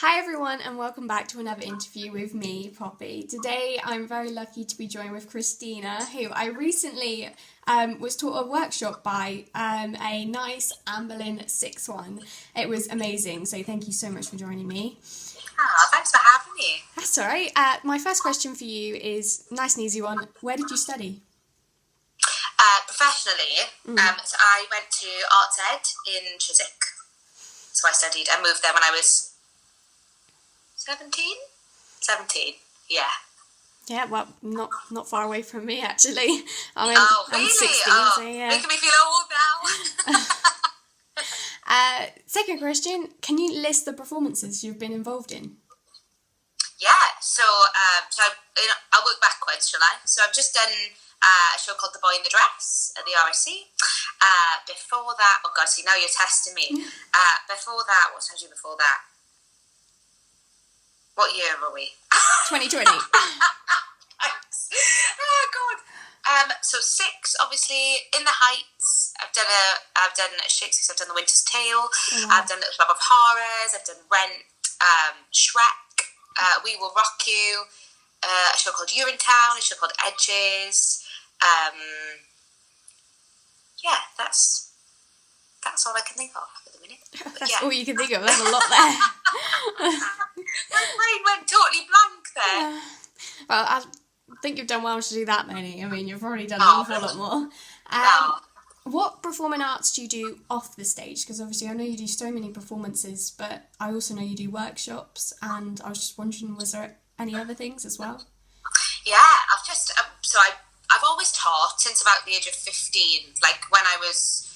Hi everyone and welcome back to another interview with me, Poppy. Today I'm very lucky to be joined with Christina, who I recently was taught a workshop by a nice Amberlin 6-1. It was amazing, so thank you so much for joining me. Thanks for having me. That's all right. My first question for you is nice and easy one. Where did you study? Professionally, so I went to Arts Ed in Chiswick. So I moved there when I was 17? 17, yeah. Yeah, well, not far away from me actually. Really? I'm 16, so yeah. Making me feel old now. Second question, can you list the performances you've been involved in? Yeah, I'll work backwards, shall I? So I've just done a show called The Boy in the Dress at the RSC. Before that, oh God, see, now you're testing me. Before that, what did I do before that? What year are we? 2020. Thanks. Oh God. So 6, obviously, In the Heights. I've done Shakespeare. I've done The Winter's Tale. Oh, wow. I've done Little Shop of Horrors. I've done Rent. Shrek. We Will Rock You. A show called Urinetown. A show called Edges. Yeah, that's all I can think of at the minute. That's all you can think of. There's a lot there. My brain went totally blank there. Yeah. Well, I think you've done well to do that many. I mean, you've already done an awful lot more. What performing arts do you do off the stage? Because obviously I know you do so many performances, but I also know you do workshops, and I was just wondering, was there any other things as well? Yeah, I've always taught since about the age of 15. Like when I was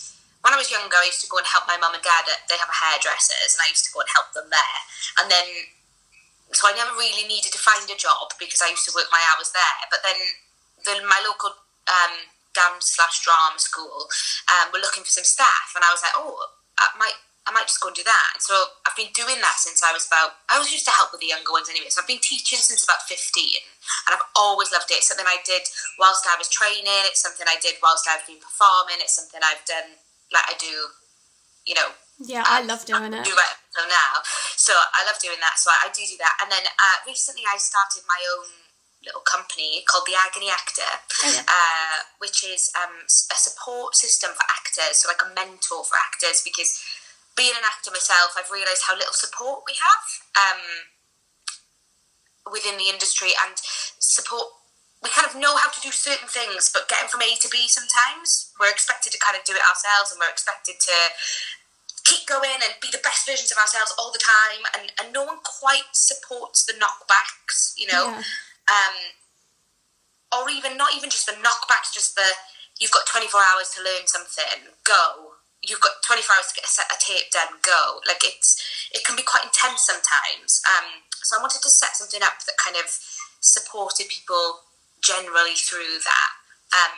younger, I used to go and help my mum and dad. They have hairdressers, and I used to go and help them there. And then, so I never really needed to find a job because I used to work my hours there. But then my local dance/drama school were looking for some staff, and I was like, I might just go and do that. And so I've been doing that since I always used to help with the younger ones anyway. So I've been teaching since about 15, and I've always loved it. It's something I did whilst I was training. It's something I did whilst I've been performing. It's something I've done, like I do, Yeah, I love doing it. Do it so now. So I love doing that. So I do that. And then recently I started my own little company called The Agony Actor, which is a support system for actors, so like a mentor for actors, because being an actor myself, I've realised how little support we have within the industry, and support, we kind of know how to do certain things, but getting from A to B sometimes, we're expected to kind of do it ourselves, and we're expected to keep going and be the best versions of ourselves all the time, and no one quite supports the knockbacks, Yeah. Or not even just the knockbacks, just you've got 24 hours to learn something, go. You've got 24 hours to get a tape done, go. Like it can be quite intense sometimes. So I wanted to set something up that kind of supported people generally through that.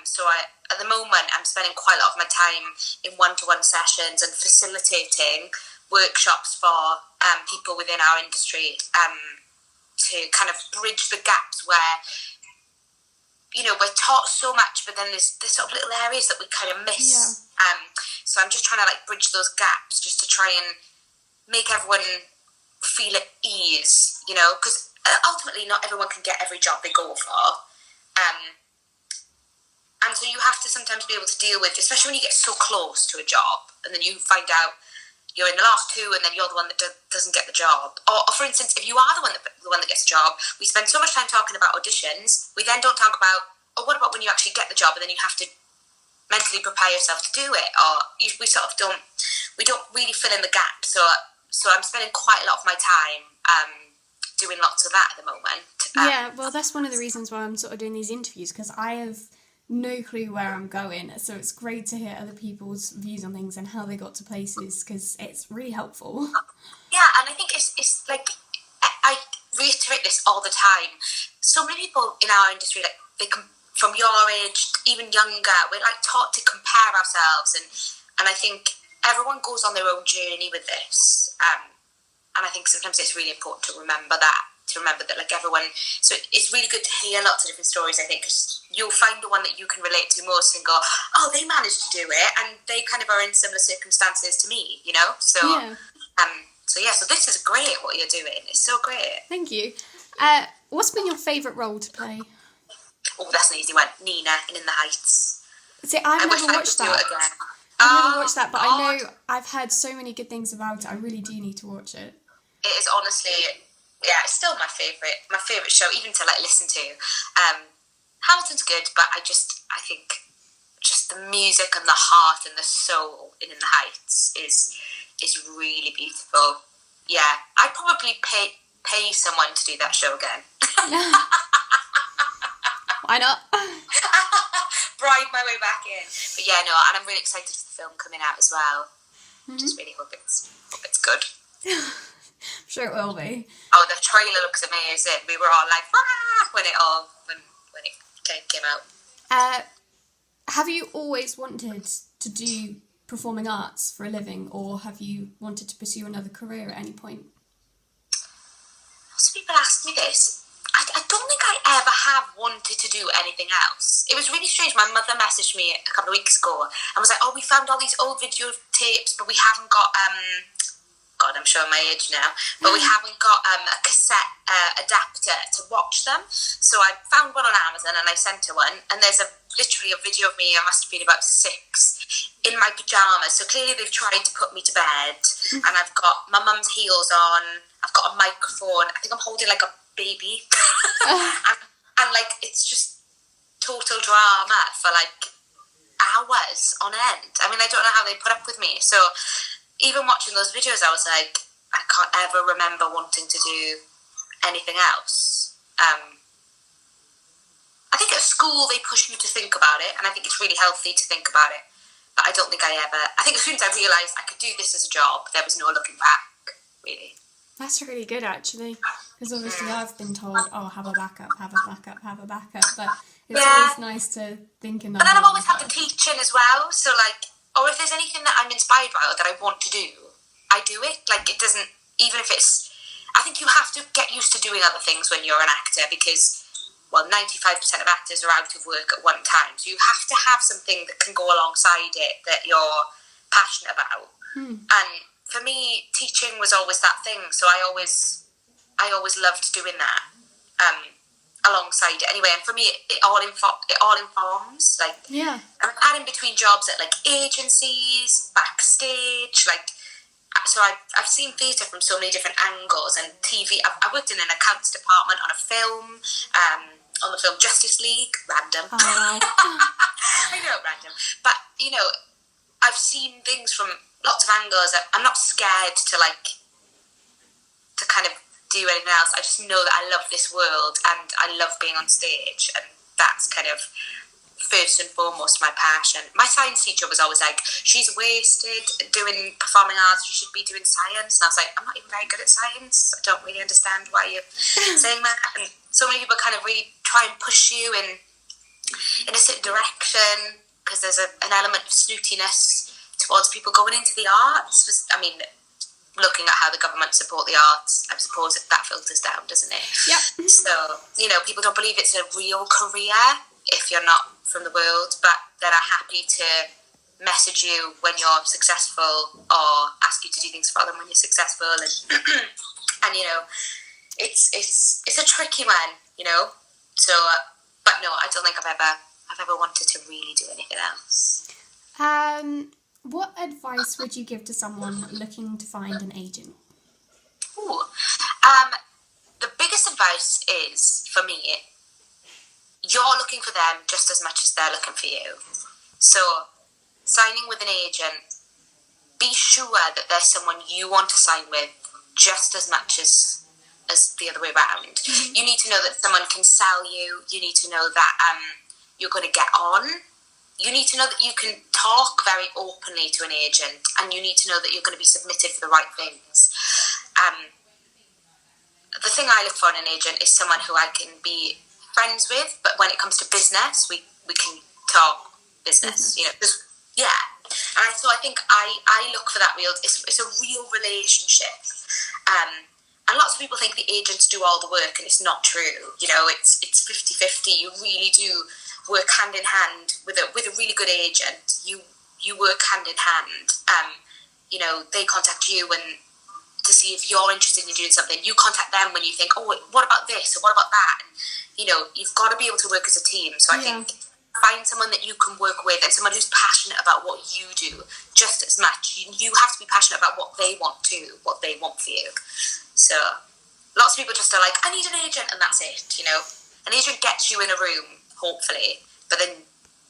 So at the moment, I'm spending quite a lot of my time in one-to-one sessions and facilitating workshops for people within our industry to kind of bridge the gaps where, we're taught so much, but then there's sort of little areas that we kind of miss. Yeah. So I'm just trying to bridge those gaps, just to try and make everyone feel at ease, because ultimately not everyone can get every job they go for. And so you have to sometimes be able to deal with, especially when you get so close to a job, and then you find out you're in the last 2, and then you're the one that doesn't get the job. Or for instance, if you are the one that gets the job, we spend so much time talking about auditions, we then don't talk about, what about when you actually get the job, and then you have to mentally prepare yourself to do it, or we don't really fill in the gap. So I'm spending quite a lot of my time doing lots of that at the moment. Yeah, well, that's one of the reasons why I'm sort of doing these interviews, because I have no clue where I'm going, so it's great to hear other people's views on things and how they got to places, because it's really helpful. Yeah, and I think it's like, I reiterate this all the time, so many people in our industry, like, they can, from your age, even younger, we're taught to compare ourselves, and I think everyone goes on their own journey with this, and I think sometimes it's really important to remember that everyone, so it's really good to hear lots of different stories, I think, because you'll find the one that you can relate to most and go, oh, they managed to do it, and they kind of are in similar circumstances to me, so So this is great what you're doing. It's so great. Thank you. What's been your favourite role to play? Oh, that's an easy one. Nina in the Heights. See, I've never watched that. I've never watched that, but I know I've heard so many good things about it. I really do need to watch it. It is honestly, it's still my favourite show, even to listen to. Hamilton's good, but I think just the music and the heart and the soul in the Heights is really beautiful. Yeah, I'd probably pay someone to do that show again. Why not? Bribe my way back in. But yeah, no, and I'm really excited for the film coming out as well. Just really hope it's good. I'm sure it will be. Oh, the trailer looks amazing. We were all like, "Rah!" when it came out. Have you always wanted to do performing arts for a living, or have you wanted to pursue another career at any point? Lots of people ask me this. I don't think I ever have wanted to do anything else. It was really strange. My mother messaged me a couple of weeks ago and was like, "Oh, we found all these old videotapes, but we haven't got God, I'm showing my age now, but we haven't got a cassette adapter to watch them." So I found one on Amazon and I sent her one, and there's literally a video of me, I must have been about 6, in my pyjamas. So clearly they've tried to put me to bed, and I've got my mum's heels on, I've got a microphone, I think I'm holding like a baby, and it's just total drama for hours on end. I mean, I don't know how they put up with me. So even watching those videos, I was like, I can't ever remember wanting to do anything else. I think at school they push you to think about it, and I think it's really healthy to think about it. But I don't think I think as soon as I realised I could do this as a job, there was no looking back, really. That's really good, actually, because obviously I've been told, "Oh, have a backup, have a backup, have a backup," but it's always nice to think in that. But then I've always had the teaching as well, so or if there's anything that I'm inspired by or that I want to do, I do it. It doesn't, even if it's, I think you have to get used to doing other things when you're an actor, because 95% of actors are out of work at one time, so you have to have something that can go alongside it that you're passionate about. And for me, teaching was always that thing, so I always loved doing that alongside it anyway. And for me, it all informs. I've had in between jobs at agencies, backstage, so I've seen theatre from so many different angles, and TV. I worked in an accounts department on a film, on the film Justice League. Random. Oh. I know, random. But I've seen things from lots of angles. I'm not scared to kind of do anything else. I just know that I love this world and I love being on stage, and that's kind of first and foremost my passion. My science teacher was always like, "She's wasted doing performing arts, you should be doing science." And I was like, "I'm not even very good at science. I don't really understand why you're saying that." And so many people kind of really try and push you in a certain direction, because there's an element of snootiness towards people going into the arts. I mean, looking at how the government support the arts, I suppose that filters down, doesn't it? Yep. So, people don't believe it's a real career if you're not from the world, but they're happy to message you when you're successful, or ask you to do things for them when you're successful, and and it's a tricky one, So, but no, I don't think I've ever wanted to really do anything else. What advice would you give to someone looking to find an agent? Ooh. The biggest advice is, for me, you're looking for them just as much as they're looking for you. So, signing with an agent, be sure that there's someone you want to sign with just as much as the other way around. Mm-hmm. You need to know that someone can sell you. You need to know that you're going to get on. You need to know that you can talk very openly to an agent, and you need to know that you're going to be submitted for the right things. The thing I look for in an agent is someone who I can be friends with, but when it comes to business, we can talk business. And so I think I look for that it's a real relationship. And lots of people think the agents do all the work, and it's not true. It's 50-50. You really do work hand in hand with a really good agent. You work hand in hand. They contact you and to see if you're interested in doing something. You contact them when you think, oh, what about this or what about that? And, you've got to be able to work as a team. So I think find someone that you can work with and someone who's passionate about what you do just as much. You have to be passionate about what they want for you. So lots of people just are like, I need an agent, and that's it. An agent gets you in a room, hopefully, but then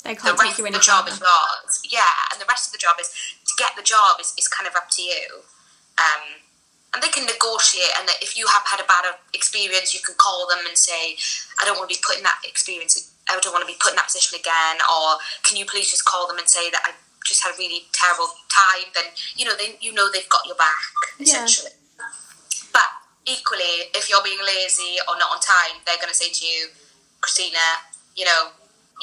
they can't the take rest you of in the job is yours. Yeah, and the rest of the job is to get the job is kind of up to you. And they can negotiate, and if you have had a bad experience, you can call them and say, I don't want to be put in that experience, I don't want to be put in that position again, or can you please just call them and say that I just had a really terrible time, then they've got your back, essentially. But equally, if you're being lazy or not on time, they're going to say to you, Christina, you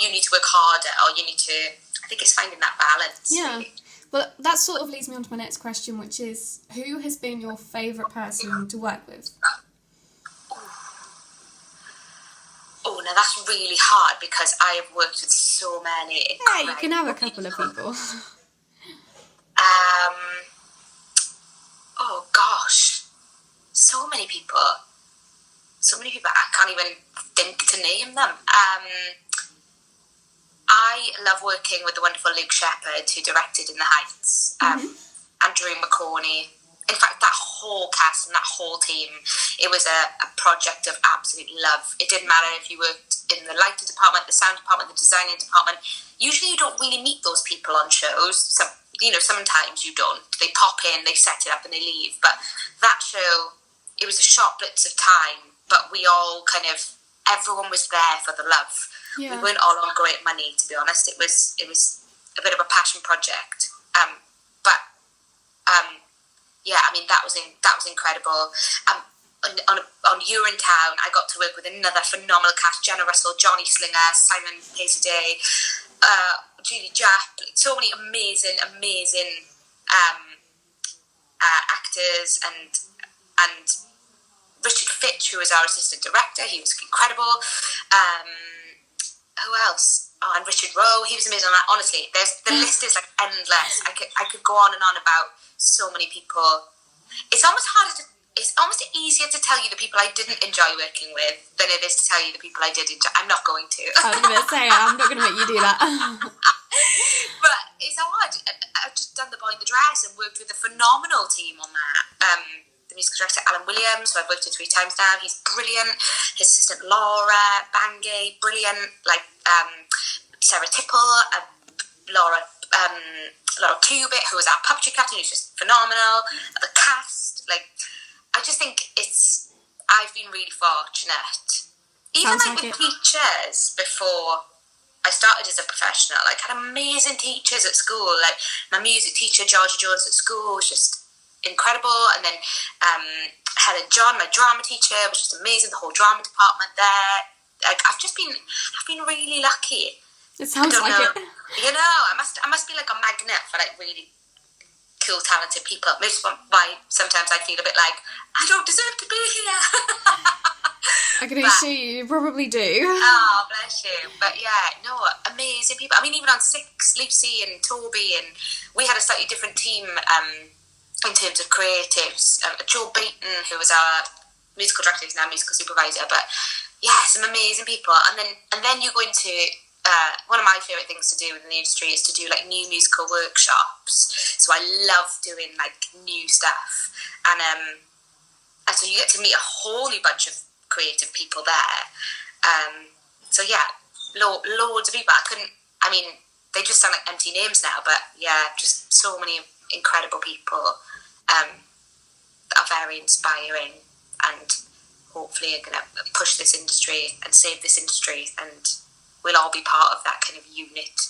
need to work harder, or you need to, I think it's finding that balance. Yeah. Really. Well, that sort of leads me on to my next question, which is, who has been your favourite person to work with? Oh, now that's really hard because I have worked with so many. Yeah, you can have a couple of people. Oh gosh, so many people. I can't even think to name them. I love working with the wonderful Luke Shepherd, who directed In the Heights, and Drew McCorney. In fact, that whole cast and that whole team, it was a project of absolute love. It didn't matter if you worked in the lighting department, the sound department, the designing department. Usually you don't really meet those people on shows. Sometimes you don't. They pop in, they set it up and they leave. But that show, it was a short blitz of time, but we all everyone was there for the love. Yeah. We weren't all on great money, to be honest. It was a bit of a passion project. That was incredible. On Urinetown, I got to work with another phenomenal cast: Jenna Russell, Johnny Slinger, Simon Payson-Day, Julie Japp. So many amazing actors, and Richard Fitch, who was our assistant director. He was incredible. Who else? Oh, and Richard Rowe, he was amazing on that. Honestly, the list is endless. I could go on and on about so many people. It's almost easier to tell you the people I didn't enjoy working with than it is to tell you the people I did enjoy. I'm not going to. I was going to say, I'm not going to make you do that. But it's hard. I've just done The Boy in the Dress and worked with a phenomenal team on that. The musical director Alan Williams, who I've worked with 3 times now, he's brilliant. His assistant Laura Bangay, brilliant. Sarah Tipple, Laura Cubitt, who was our puppetry captain, who's just phenomenal. The cast, I just think I've been really fortunate. Even with teachers before I started as a professional, I had amazing teachers at school. My music teacher, Georgia Jones, at school was just incredible. And then Helen John, my drama teacher, was just amazing. The whole drama department there. I've been really lucky. It sounds like it. I must be like a magnet for really cool, talented people. Most of why sometimes I feel a bit like I don't deserve to be here. I can assure you probably do. Oh, bless you. But yeah, no, amazing people. I mean, even on 6, Lucy and Toby, and we had a slightly different team in terms of creatives. Joe Baton, who was our musical director, is now musical supervisor. But yeah, some amazing people. And then you go into one of my favourite things to do within the industry is to do new musical workshops. So I love doing new stuff, and so you get to meet a whole new bunch of creative people there. So yeah, loads of people. They just sound like empty names now, but yeah, just so many incredible people that are very inspiring, and hopefully are going to push this industry and save this industry, and we'll all be part of that kind of unit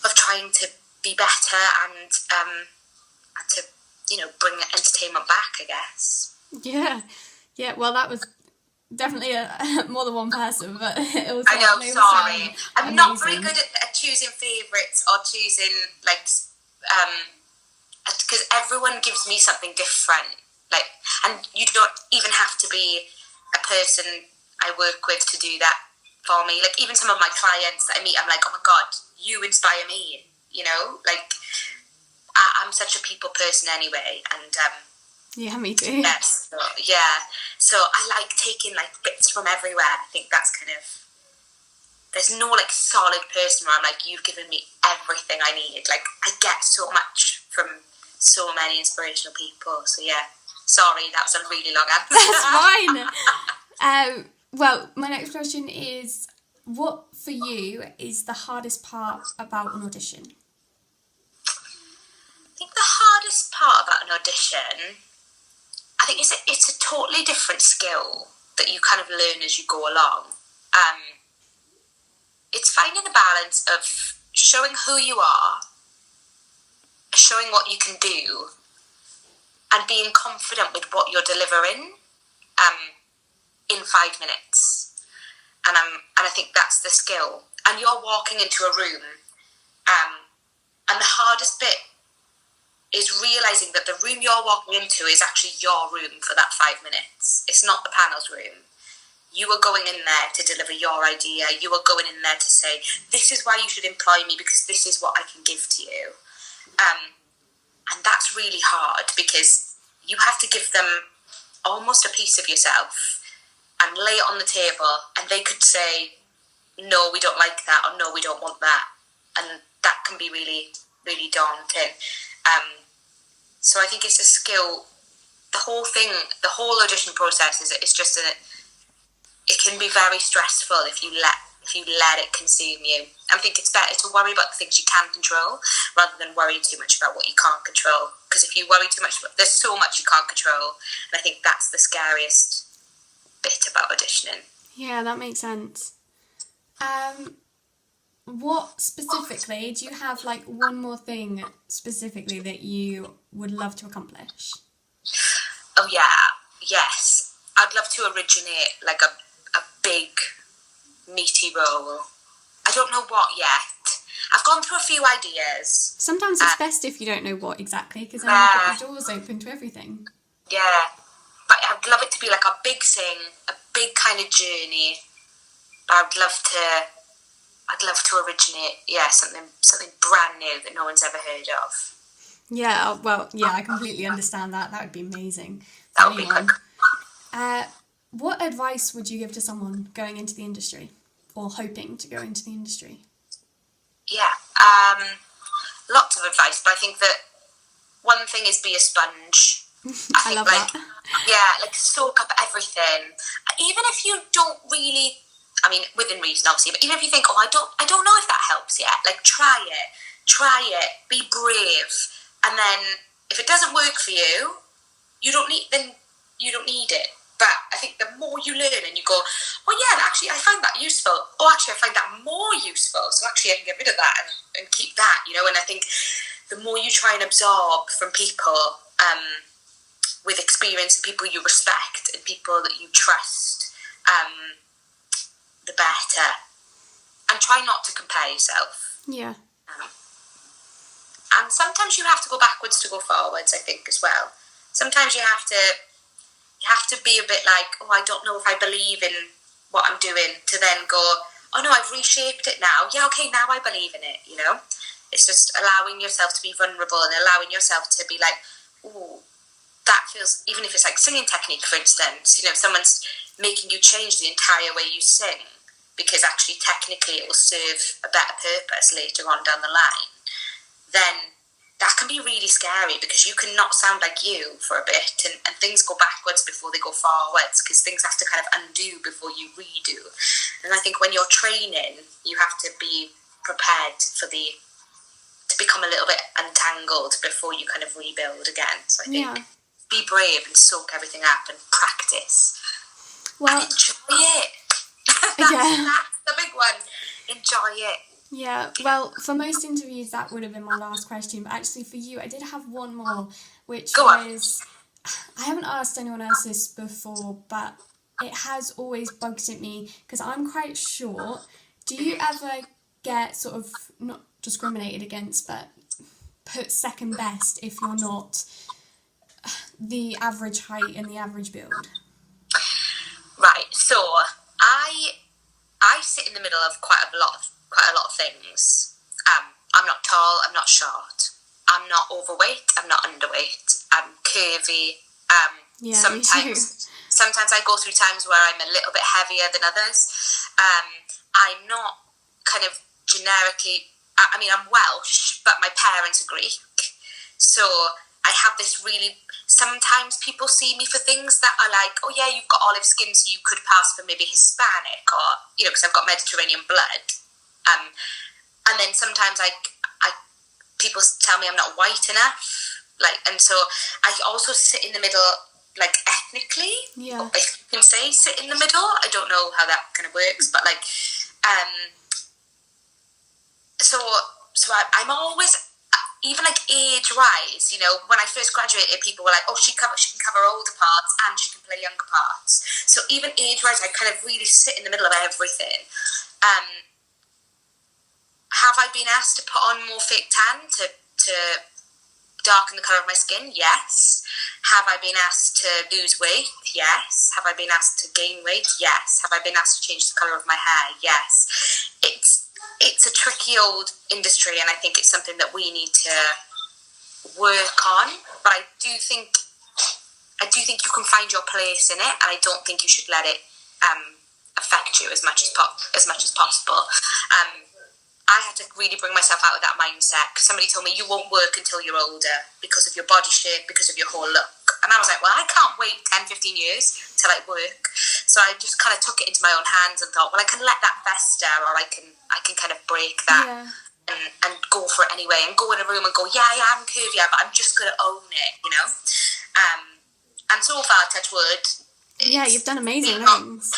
of trying to be better and to bring entertainment back, I guess. Yeah. Well, that was definitely more than one person, but it was. I know. Sorry, I'm not very good at choosing favourites or choosing because everyone gives me something different. And you don't even have to be a person I work with to do that for me. Even some of my clients that I meet, I'm like, oh my God, you inspire me. I'm such a people person anyway, and Yeah, me too. Yes. So, yeah. So I like taking like bits from everywhere. I think that's kind of, there's no like solid person where I'm like, you've given me everything I need. Like I get so much from so many inspirational people. So yeah. Sorry, that was a really long answer. That's fine. Well, my next question is, what for you is the hardest part about an audition? I think the hardest part about an audition, I think it's a totally different skill that you kind of learn as you go along. It's finding the balance of showing who you are, showing what you can do, and being confident with what you're delivering in 5 minutes. And I think that's the skill. And you're walking into a room, and the hardest bit is realising that the room you're walking into is actually your room for that 5 minutes. It's not the panel's room. You are going in there to deliver your idea. You are going in there to say, this is why you should employ me, because this is what I can give to you. And that's really hard, because you have to give them almost a piece of yourself and lay it on the table, and they could say, no, we don't like that, or no, we don't want that. And that can be really, really daunting. So I think it's a skill. The whole thing, the whole audition process is just it can be very stressful if you let it consume you. I think it's better to worry about the things you can control rather than worry too much about what you can't control. Because if you worry too much, there's so much you can't control, and I think that's the scariest bit about auditioning. Yeah, that makes sense. What specifically, do you have like one more thing specifically that you would love to accomplish? Oh yeah, yes. I'd love to originate like a big meaty role. I don't know what yet. I've gone through a few ideas. Sometimes it's best if you don't know what exactly, because then you've got the doors open to everything. Yeah, but I'd love it to be like a big thing, a big kind of journey. I'd love to originate, something brand new that no one's ever heard of. Yeah, well, yeah, I completely understand that. That would be amazing. That would be quick. What advice would you give to someone going into the industry or hoping to go into the industry? Yeah, lots of advice, but I think that one thing is be a sponge. I love that. Yeah, like soak up everything. Even if you don't really, I mean, within reason obviously, but even if you think, I don't know if that helps yet, like try it, be brave, and then if it doesn't work for you, you don't need it. But I think the more you learn and you go, actually I find that useful. Oh, actually I find that more useful. So actually I can get rid of that and keep that, And I think the more you try and absorb from people with experience and people you respect and people that you trust, the better. And try not to compare yourself. Yeah. And sometimes you have to go backwards to go forwards, I think, as well. Sometimes you have to be a bit like, I don't know if I believe in what I'm doing, to then go, oh no, I've reshaped it now. Yeah, okay, now I believe in it, It's just allowing yourself to be vulnerable and allowing yourself to be like, ooh, that feels, even if it's like singing technique, for instance, someone's making you change the entire way you sing because actually technically it will serve a better purpose later on down the line, then that can be really scary because you cannot sound like you for a bit and things go backwards before they go forwards because things have to kind of undo before you redo. And I think when you're training, you have to be prepared to become a little bit untangled before you kind of rebuild again. So I think be brave and soak everything up and practice. Well, and enjoy it. Yeah. That's the big one. Enjoy it. Yeah, well, for most interviews, that would have been my last question. But actually, for you, I did have one more, which was, I haven't asked anyone else this before, but it has always bugged at me because I'm quite short. Do you ever get sort of, not discriminated against, but put second best if you're not the average height and the average build? Right, so I sit in the middle of quite a lot of things. I'm not tall, I'm not short, I'm not overweight, I'm not underweight, I'm curvy, Me too. Sometimes I go through times where I'm a little bit heavier than others. I'm not kind of generically, I mean, I'm Welsh, but my parents are Greek. So I have this really, sometimes people see me for things that are like, oh yeah, you've got olive skin, so you could pass for maybe Hispanic, or, you know, because I've got Mediterranean blood. And then sometimes people tell me I'm not white enough. Like, and so I also sit in the middle, like ethnically, if you can say sit in the middle. I don't know how that kind of works, but like, so I'm always, even like age wise, you know, when I first graduated, people were like, oh, she can cover older parts and she can play younger parts. So even age wise, I kind of really sit in the middle of everything. Have I been asked to put on more fake tan to darken the colour of my skin? Yes. Have I been asked to lose weight? Yes. Have I been asked to gain weight? Yes. Have I been asked to change the colour of my hair? Yes. It's a tricky old industry, and I think it's something that we need to work on. But I do think you can find your place in it, and I don't think you should let it affect you as much as possible. I had to really bring myself out of that mindset. Somebody told me, you won't work until you're older because of your body shape, because of your whole look. And I was like, well, I can't wait 10, 15 years till I work. So I just kind of took it into my own hands and thought, well, I can let that fester, or I can kind of break that and go for it anyway, and go in a room and go, yeah, I'm curvy, but I'm just going to own it, you know? And so far, touch wood. Yeah, you've done amazing things.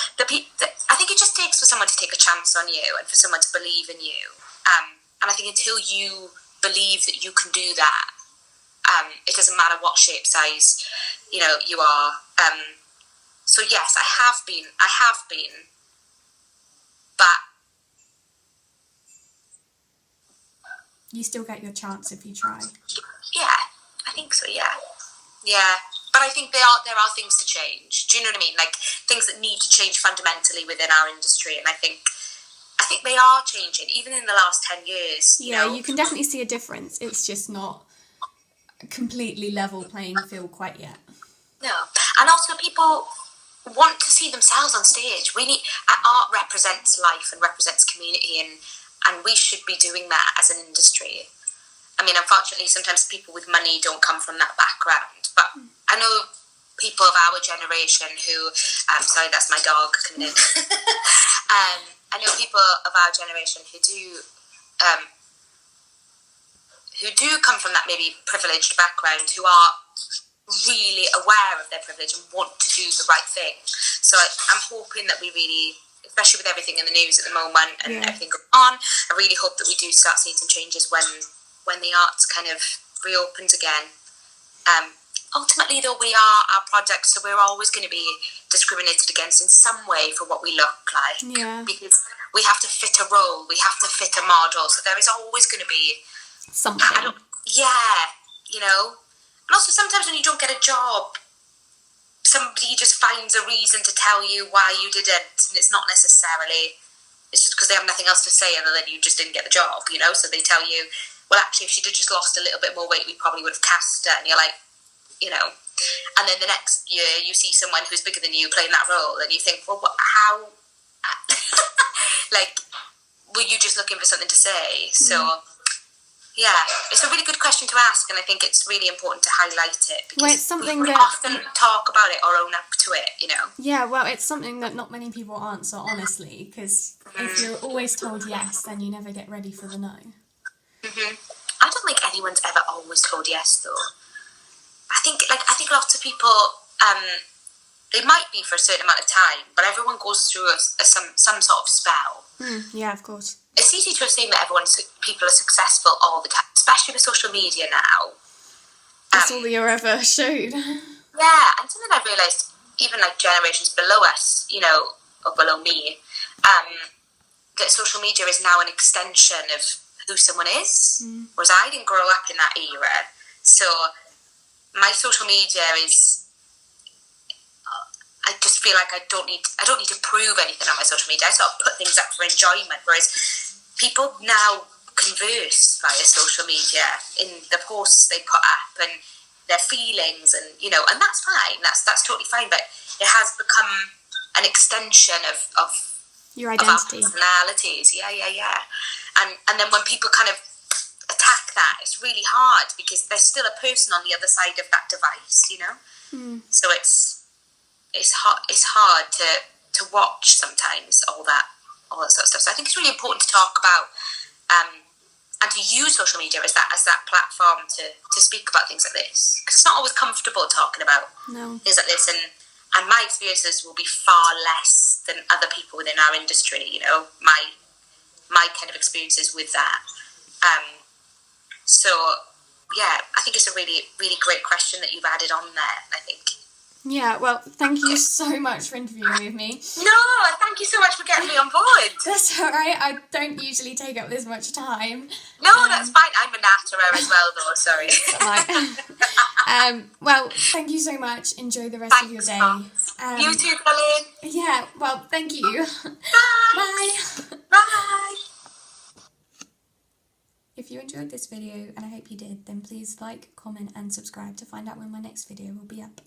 I think it just takes for someone to take a chance on you and for someone to believe in you. And I think until you believe that you can do that, it doesn't matter what shape, size, you know, you are. So yes, I have been, but you still get your chance if you try. Yeah, I think so. Yeah. But I think there are things to change. Do you know what I mean? Like things that need to change fundamentally within our industry, and I think they are changing, even in the last 10 years. You know? You can definitely see a difference. It's just not a completely level playing field quite yet. No, and also people want to see themselves on stage. Art represents life and represents community, and we should be doing that as an industry. I mean, unfortunately, sometimes people with money don't come from that background, but I know people of our generation who, sorry, that's my dog coming in. I know people of our generation who do come from that maybe privileged background, who are really aware of their privilege and want to do the right thing. So I'm hoping that we really, especially with everything in the news at the moment and everything going on, I really hope that we do start seeing some changes when the arts kind of reopens again. Ultimately, though, we are our projects, so we're always going to be discriminated against in some way for what we look like. Yeah. Because we have to fit a role, we have to fit a model, so there is always going to be something. You know. And also, sometimes when you don't get a job, somebody just finds a reason to tell you why you didn't, and it's not necessarily, it's just because they have nothing else to say other than you just didn't get the job, you know. So they tell you, well, actually, if she'd have just lost a little bit more weight, we probably would have cast her. And you're like, you know. And then the next year, you see someone who's bigger than you playing that role, and you think, well, how? Like, were you just looking for something to say? So, yeah, it's a really good question to ask, and I think it's really important to highlight it. Well, it's something we that often talk about it or own up to it, you know. Yeah, well, it's something that not many people answer honestly, because if you're always told yes, then you never get ready for the no. I don't think anyone's ever always told yes, though. I think lots of people, they might be for a certain amount of time, but everyone goes through some sort of spell. Yeah, of course. It's easy to assume that people are successful all the time, especially with social media now. That's all you're ever showed. Yeah, and something I've realised, even like generations below us, you know, or below me, that social media is now an extension of who someone is, whereas I didn't grow up in that era. So my social media is, I just feel like I don't need to prove anything on my social media. I sort of put things up for enjoyment, whereas people now converse via social media in the posts they put up, and their feelings, and and that's fine. That's totally fine. But it has become an extension of your of our identity. personalities. Yeah. And then when people kind of attack that, it's really hard because there's still a person on the other side of that device, So it's hard to watch sometimes all that sort of stuff. So I think it's really important to talk about and to use social media as that platform to speak about things like this, because it's not always comfortable talking about things like this, and my experiences will be far less than other people within our industry. My kind of experiences with that. So yeah, I think it's a really, really great question that you've added on there. I think. Yeah, well, thank you so much for interviewing with me. No, thank you so much for getting me on board. That's all right. I don't usually take up this much time. No, that's fine. I'm a natterer as well, though. Sorry. Well, thank you so much. Enjoy the rest of your day. You too, Colin. Yeah, well, thank you. Bye. Bye. If you enjoyed this video, and I hope you did, then please like, comment and subscribe to find out when my next video will be up.